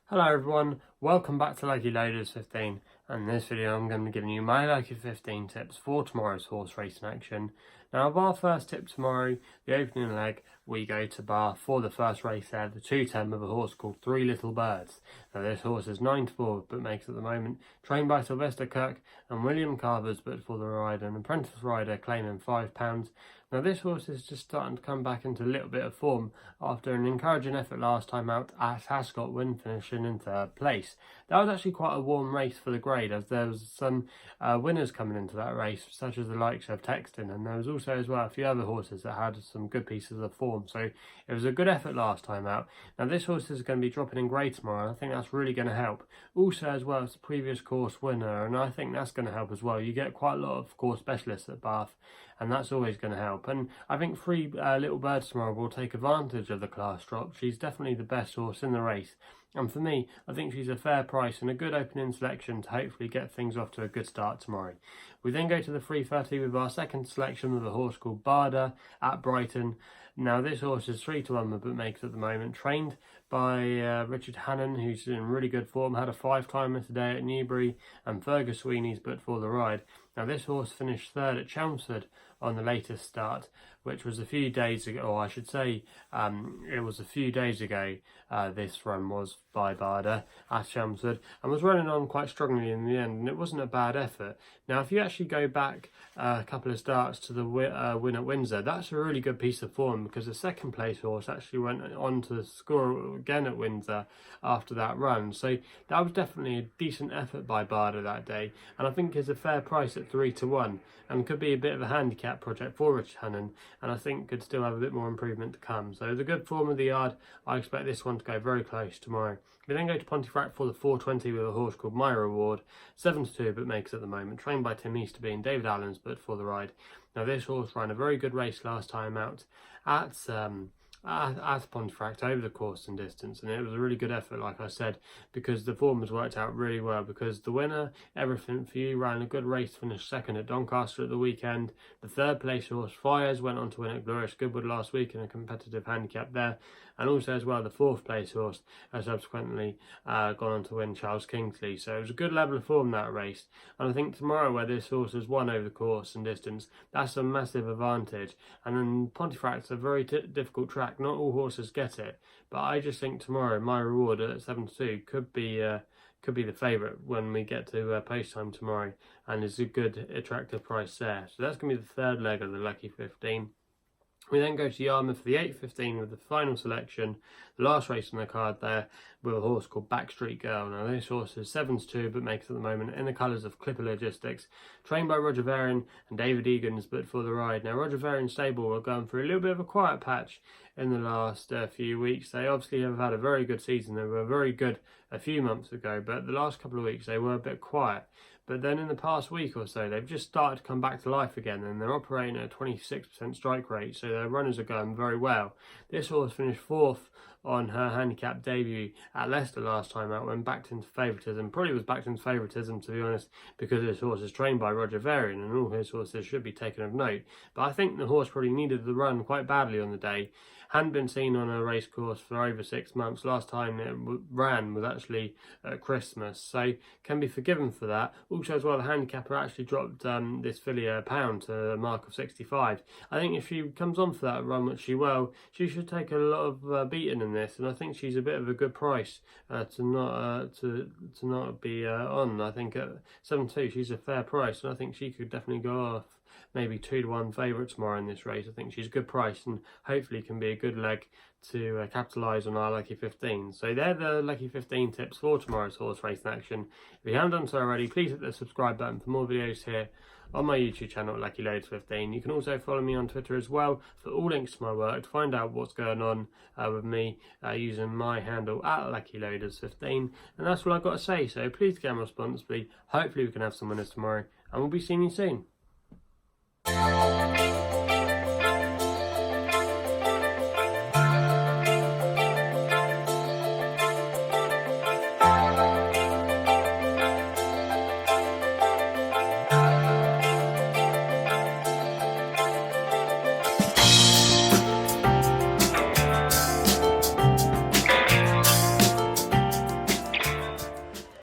Hello everyone, welcome back to Lucky15, and in this video I'm going to be giving you my Lucky15 tips for tomorrow's horse racing action. Now of our first tip tomorrow, the opening leg, we go to Bath for the first race there, the 210 with a horse called Three Little Birds. Now this horse is 9-4 but makes at the moment, trained by Sylvester Kirk and William Carver's but for the ride, an apprentice rider claiming £5. Now this horse is just starting to come back into a little bit of form after an encouraging effort last time out at Ascot, win finishing in third place. That was actually quite a warm race for the grade, as there was some winners coming into that race, such as the likes of Texton, and there was also as well a few other horses that had some good pieces of form, so it was a good effort last time out. Now this horse is going to be dropping in grade tomorrow, and I think that's really going to help. Also as well, it's the previous course winner, and I think that's going to help as well. You get quite a lot of course specialists at Bath, and that's always going to help. And I think Three Little Birds tomorrow will take advantage of the class drop. She's definitely the best horse in the race, and for me, I think she's a fair price and a good opening selection to hopefully get things off to a good start tomorrow. We then go to the 3:30 with our second selection with a horse called Barda at Brighton. Now this horse is 3-1 with bookmakers at the moment, trained by Richard Hannon, who's in really good form, had a 5-timer today at Newbury, and Fergus Sweeney's but for the ride. Now this horse finished third at Chelmsford on the latest start, which was a few days ago, or I should say it was a few days ago. This run was by Barda at Chelmsford and was running on quite strongly in the end, and it wasn't a bad effort. Now if you actually go back a couple of starts to the win at Windsor, that's a really good piece of form, because the second place horse actually went on to score again at Windsor after that run, so that was definitely a decent effort by Barda that day, and I think is a fair price at 3-1 and could be a bit of a handicap project for Richard Hannon, and I think could still have a bit more improvement to come. So the good form of the yard, I expect this one to go very close tomorrow. We then go to Pontefract for the 4:20 with a horse called My Reward, 7-2 but makes at the moment, trained by Tim Easterby and David Allen's but for the ride. Now this horse ran a very good race last time out at Pontefract over the course and distance, and it was a really good effort, like I said, because the form has worked out really well, because the winner, Everything For You, ran a good race, finished second at Doncaster at the weekend. The third place horse Fires went on to win at Glorious Goodwood last week in a competitive handicap there, and also as well the fourth place horse has subsequently gone on to win Charles Kingsley. So it was a good level of form that race, and I think tomorrow, where this horse has won over the course and distance, that's a massive advantage. And then Pontefract's a very difficult track, not all horses get it, but I just think tomorrow My Reward at 7-2 could be the favourite when we get to post time tomorrow, and is a good attractive price there. So that's going to be the third leg of the Lucky 15. We then go to Yarmouth for the 8:15 with the final selection, the last race on the card there, with a horse called Backstreet Girl. Now this horse is 7-2 but makes at the moment in the colours of Clipper Logistics, trained by Roger Varian and David Egan's but for the ride. Now Roger Varian's stable are going through a little bit of a quiet patch in the last few weeks. They obviously have had a very good season. They were very good a few months ago, but the last couple of weeks they were a bit quiet. But then in the past week or so, they've just started to come back to life again, and they're operating at a 26% strike rate, so their runners are going very well. This horse finished fourth on her handicap debut at Leicester last time out, when backed into favouritism. Probably was backed into favouritism, to be honest, because this horse is trained by Roger Varian, and all his horses should be taken of note. But I think the horse probably needed the run quite badly on the day. Hadn't been seen on a race course for over 6 months. Last time it ran was actually at Christmas, so can be forgiven for that. Also as well, the handicapper actually dropped this filly a pound to a mark of 65. I think if she comes on for that run, which she will, she should take a lot of beating in this, and I think she's a bit of a good price to not be on. I think at 7-2 she's a fair price, and I think she could definitely go off maybe 2-1 favourite tomorrow in this race. I think she's a good price and hopefully can be a good leg to capitalise on our Lucky 15. So they're the Lucky 15 tips for tomorrow's horse racing action. If you haven't done so already, please hit the subscribe button for more videos here on my YouTube channel, Lucky15. You can also follow me on Twitter as well for all links to my work, to find out what's going on with me using my handle at LuckyLoaders15. And that's all I've got to say, so please game responsibly. Hopefully we can have some winners tomorrow, and we'll be seeing you soon.